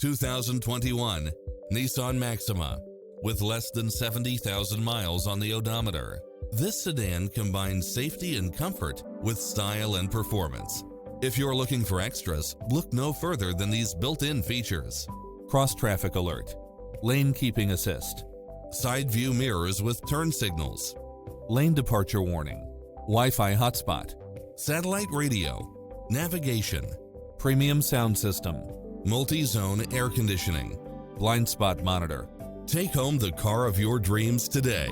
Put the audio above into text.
2021 Nissan Maxima. With less than 70,000 miles on the odometer, this sedan combines safety and comfort with style and performance. If you're looking for extras, look no further than these built-in features: cross-traffic alert, lane keeping assist, side view mirrors with turn signals, lane departure warning, Wi-Fi hotspot, satellite radio, navigation, premium sound system, multi-zone air conditioning, blind spot monitor. Take home the car of your dreams today.